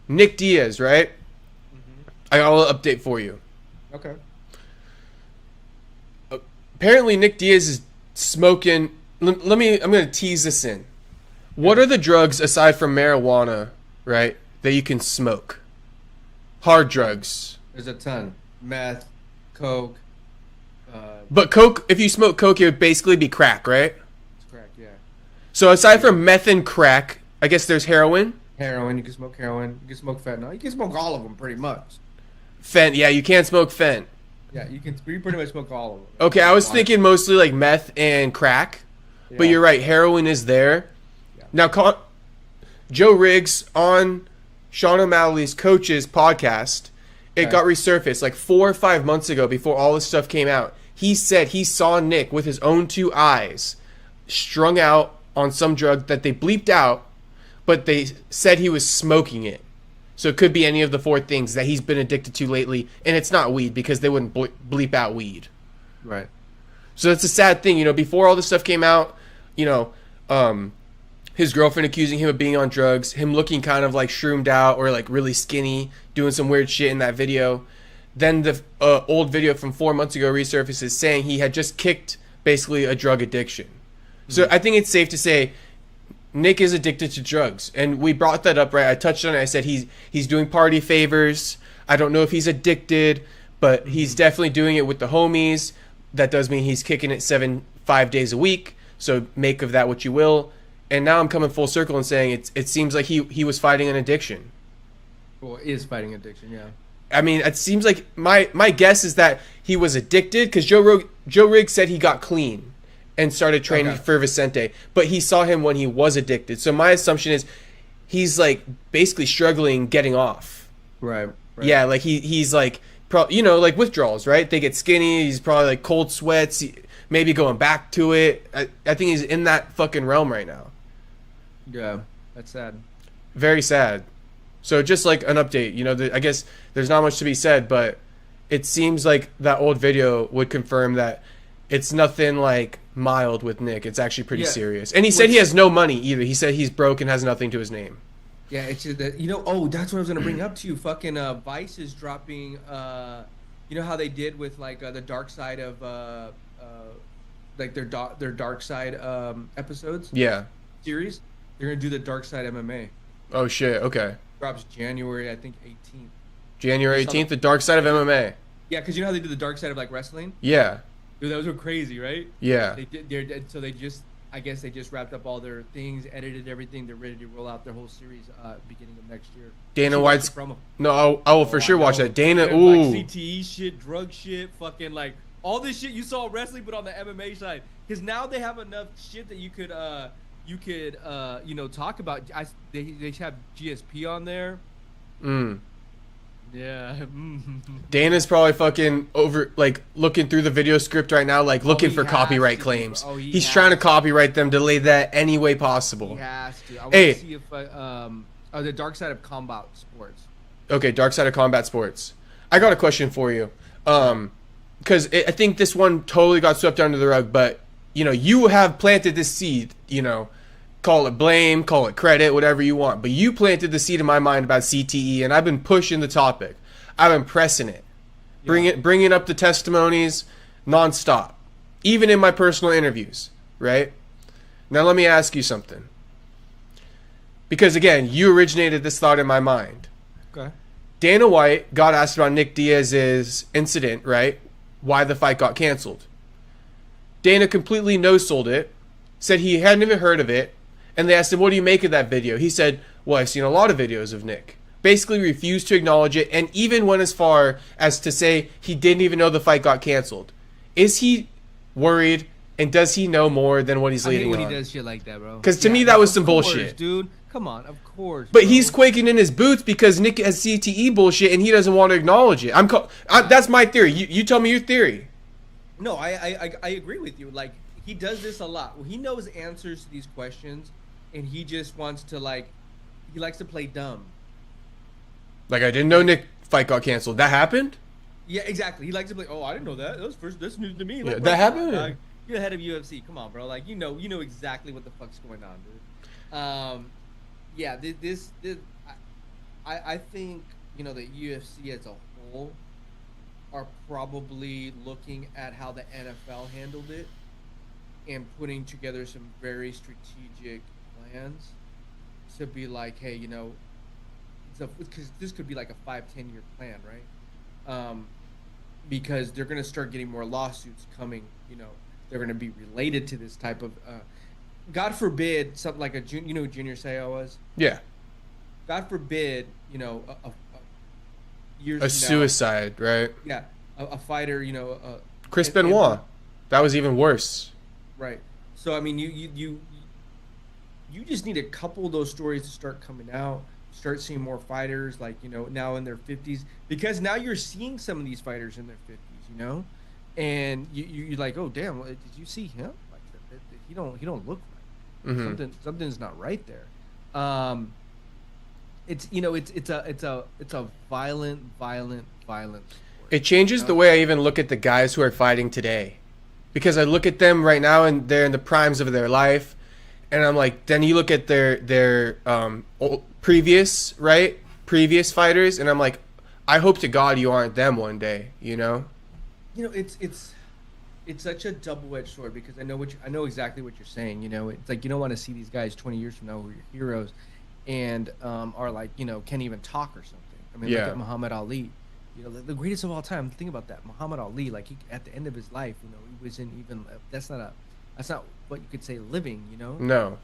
Nick Diaz, right? Mm-hmm. I got a little update for you. Okay. Apparently, Nick Diaz is smoking. Let me. I'm gonna tease this in. What Okay. are the drugs aside from marijuana, right, that you can smoke? Hard drugs. There's a ton. Meth, coke, But coke, if you smoke coke, it would basically be crack, right? it's crack, yeah. So aside from meth and crack, I guess there's heroin. Heroin, you can smoke heroin. You can smoke fentanyl. You can smoke all of them pretty much. Fent, yeah, you can't smoke fent. Yeah, you pretty much smoke all of them. Okay, I was thinking mostly like meth and crack, but Yeah. you're right, heroin is there. Yeah. Now, Joe Riggs on Sean O'Malley's coach's podcast, it Okay. got resurfaced like 4 or 5 months ago before all this stuff came out. He said he saw Nick with his own two eyes strung out on some drug that they bleeped out, but they said he was smoking it. So it could be any of the four things that he's been addicted to lately, and it's not weed because they wouldn't bleep out weed. Right. So it's a sad thing, before all this stuff came out, you know, his girlfriend accusing him of being on drugs, him looking kind of like shroomed out or like really skinny, doing some weird shit in that video. Then the old video from 4 months ago resurfaces saying he had just kicked basically a drug addiction. So I think it's safe to say Nick is addicted to drugs, and we brought that up, right? I touched on it. I said he's doing party favors. I don't know if he's addicted, but he's definitely doing it with the homies. That does mean he's kicking it 5 days a week. So make of that what you will. And now I'm coming full circle and saying it seems like he was fighting an addiction. Well, is fighting addiction, yeah. I mean, it seems like my guess is that he was addicted because Joe Riggs said he got clean and started training Okay. for Vicente, but he saw him when he was addicted. So my assumption is he's like basically struggling getting off. Right. Yeah, like he's like like withdrawals, right? They get skinny. He's probably like cold sweats, maybe going back to it. I think he's in that fucking realm right now. Yeah, that's sad. Very sad. So just like an update, I guess there's not much to be said, but it seems like that old video would confirm that it's nothing like mild with Nick. It's actually pretty Yeah. serious. And he said he has no money either. He said he's broke and has nothing to his name. Yeah, it's just that oh, that's what I was gonna bring up to you. Fucking Vice is dropping. You know how they did with like the dark side of like their dark side episodes Yeah. series. They're gonna do the dark side MMA. Oh shit. Okay. Drops January, I think 18th. January 18th, the dark side of MMA. Yeah, because you know how they do the dark side of like wrestling. Yeah. Dude, those were crazy, right? Yeah. They did. So they just, I guess they just wrapped up all their things, edited everything. They're ready to roll out their whole series beginning of next year. Dana You White's watch the promo. No, I will for Oh, sure I watch know. that. Dana, Like ooh. CTE shit, drug shit, fucking like all this shit you saw wrestling, but on the MMA side. Because now they have enough shit that you could talk about. They have GSP on there. Mm. Yeah. Dana's probably fucking over, like, looking through the video script right now, like, looking he for has copyright to, claims. bro. Oh, he He's has trying to to. copyright them, delay that any way possible. He has to. I want Hey. to see if the dark side of combat sports. Okay, Dark Side of Combat Sports. I got a question for you. Because I think this one totally got swept under the rug, but, you have planted this seed, call it blame, call it credit, whatever you want. But you planted the seed in my mind about CTE, and I've been pushing the topic. I've been pressing it. Bringing up the testimonies nonstop. Even in my personal interviews, right? Now let me ask you something. Because again, you originated this thought in my mind. Okay. Dana White got asked about Nick Diaz's incident, right? Why the fight got canceled. Dana completely no-sold it, said he hadn't even heard of it, and they asked him, what do you make of that video? He said, well, I've seen a lot of videos of Nick. Basically refused to acknowledge it, and even went as far as to say he didn't even know the fight got canceled. Is he worried, and does he know more than what he's leading I hate when on? he does shit like that, bro. Because to me, that was some of course, bullshit. dude. Come on, of course. But bro. he's quaking in his boots because Nick has CTE bullshit, and he doesn't want to acknowledge it. That's my theory. You tell me your theory. No, I agree with you. Like, he does this a lot. Well, he knows answers to these questions, and he just wants to, he likes to play dumb. Like, I didn't know Nick fight got canceled. That happened? Yeah, exactly. He likes to play, oh, I didn't know that. That's news to me. Yeah, Like, that bro, happened? like, you're the head of UFC. Come on, bro. Like, you know exactly what the fuck's going on, dude. Yeah, this I think, you know, the UFC as a whole are probably looking at how the NFL handled it and putting together some very strategic plans to be like, hey, you know, because this could be like a 5-10 year plan, right? Because they're going to start getting more lawsuits coming, you know, they're going to be related to this type of, God forbid, something like you know who Junior Seau was? Yeah. God forbid, you know, years a suicide, now, right? Yeah, a fighter, you know, Chris Benoit, that was even worse. Right. So I mean, you just need a couple of those stories to start coming out. Start seeing more fighters, like, you know, now in their 50s, because now you're seeing some of these fighters in their 50s, you know, and you're like, oh damn, did you see him? Like, he don't look right. Mm-hmm. Something's not right there. It's, you know, it's a violent sport. It changes the way I even look at the guys who are fighting today, because I look at them right now and they're in the primes of their life, and I'm like, then you look at their previous fighters, and I'm like, I hope to God you aren't them one day, you know. You know, it's such a double-edged sword, because I know exactly what you're saying. You know, it's like you don't want to see these guys 20 years from now who are your heroes and are like, you know, can't even talk or something. I mean, look at Muhammad Ali, you know, the greatest of all time. Think about that, Muhammad Ali. Like, at the end of his life, you know, he wasn't even. That's not what you could say living. You know. No.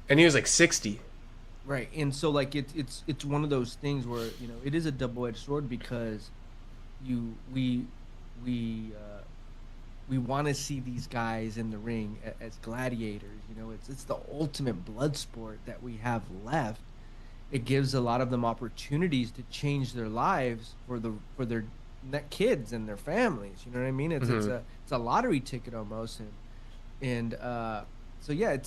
And he was like 60. Right, and so like it's one of those things where, you know, it is a double-edged sword, because we want to see these guys in the ring as gladiators. You know, it's the ultimate blood sport that we have left. It gives a lot of them opportunities to change their lives for their kids and their families. You know what I mean? It's a lottery ticket almost, and so yeah,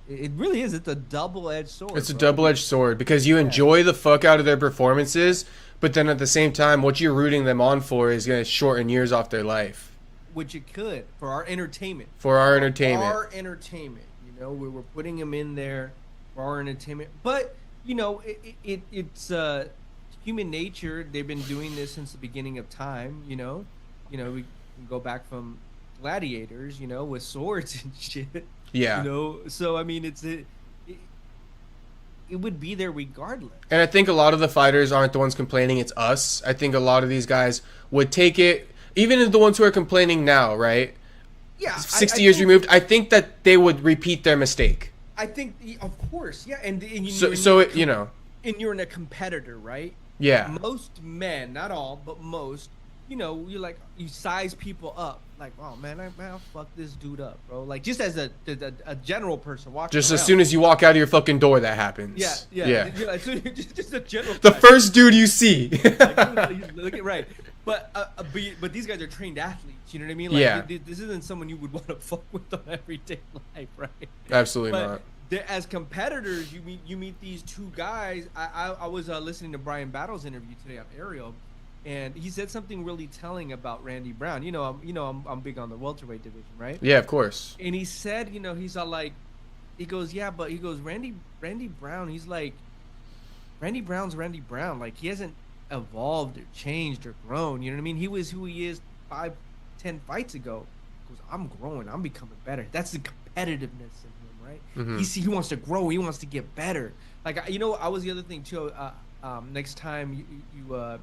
it really is. It's a double-edged sword. It's a double-edged sword, because you enjoy the fuck out of their performances, but then at the same time, what you're rooting them on for is going to shorten years off their life. Which it could, for our entertainment. For our entertainment. You know, we're putting them in there for our entertainment. But, you know, it's human nature. They've been doing this since the beginning of time, you know. You know, we can go back from gladiators, you know, with swords and shit. Yeah. You know, so I mean, it would be there regardless. And I think a lot of the fighters aren't the ones complaining, it's us. I think a lot of these guys would take it, even the ones who are complaining now, right? Yeah. 60 years removed, I think that they would repeat their mistake. I think, of course, yeah. And you know. And you're in a competitor, right? Yeah. Most men, not all, but most, you know, you size people up. Like, oh man, I'll fuck this dude up, bro. Like, just as a general person walking just around. As soon as you walk out of your fucking door, that happens. Yeah. Just a general. The first dude you see. Look at right. But these guys are trained athletes. You know what I mean? Like, this isn't someone you would want to fuck with on everyday life, right? Absolutely not. As competitors, you meet these two guys. I was listening to Brian Battle's interview today on Ariel, and he said something really telling about Randy Brown. I'm big on the welterweight division, right? Yeah, of course. And he said, he's all like, he goes, Randy Brown, he's like, Randy Brown's Randy Brown. Like, he hasn't evolved or changed or grown. You know what I mean? He was who he is 5-10 fights ago. He goes, I'm growing. I'm becoming better. That's the competitiveness in him, right? Mm-hmm. He wants to grow. He wants to get better. Like, I was the other thing too. Next time you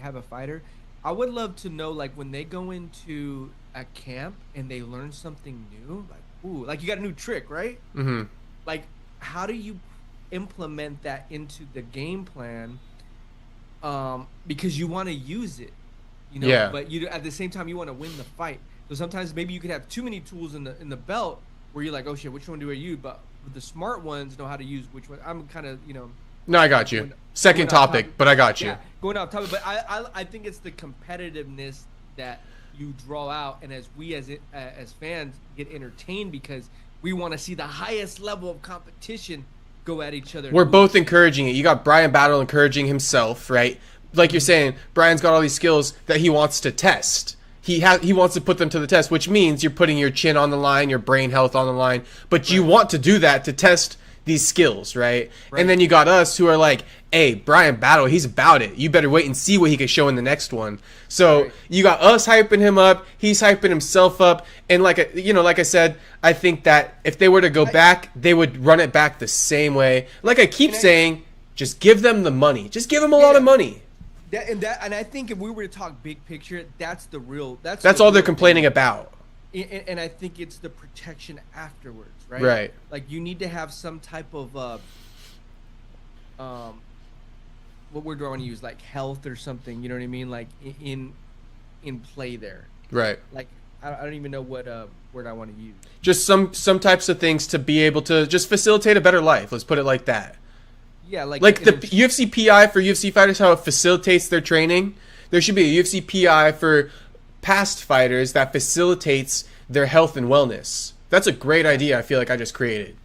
have a fighter, I would love to know, like, when they go into a camp and they learn something new, like, ooh, like, you got a new trick, right? Mm-hmm. Like, how do you implement that into the game plan? Because you want to use it, but you at the same time you want to win the fight. So sometimes maybe you could have too many tools in the belt where you're like, oh shit, which one do I use? But the smart ones know how to use which one. I'm kind of, No, I got you. Second topic, but I got you. Yeah, going off topic, but I think it's the competitiveness that you draw out, and as we as fans get entertained because we want to see the highest level of competition go at each other. We're both encouraging it. You got Brian Battle encouraging himself, right? Like you're saying, Brian's got all these skills that he wants to test. He wants to put them to the test, which means you're putting your chin on the line, your brain health on the line. But you want to do that to test these skills, right? Right. And then you got us who are like, hey, Brian Battle, he's about it. You better wait and see what he can show in the next one. So Right. you got us hyping him up, he's hyping himself up, and like I said, I think that if they were to go back, they would run it back the same way. Like I keep saying, just give them the money. Just give them a lot of money. And I think if we were to talk big picture, that's That's all they're complaining about. And I think it's the protection afterwards, right? Right. Like you need to have some type of what word do I want to use? Like health or something. You know what I mean? Like in play there. Right. Like I don't even know what word I want to use. Just some types of things to be able to just facilitate a better life. Let's put it like that. Yeah, like the UFC PI for UFC fighters, how it facilitates their training. There should be a UFC PI for past fighters that facilitates their health and wellness. That's a great idea. I feel like I just created.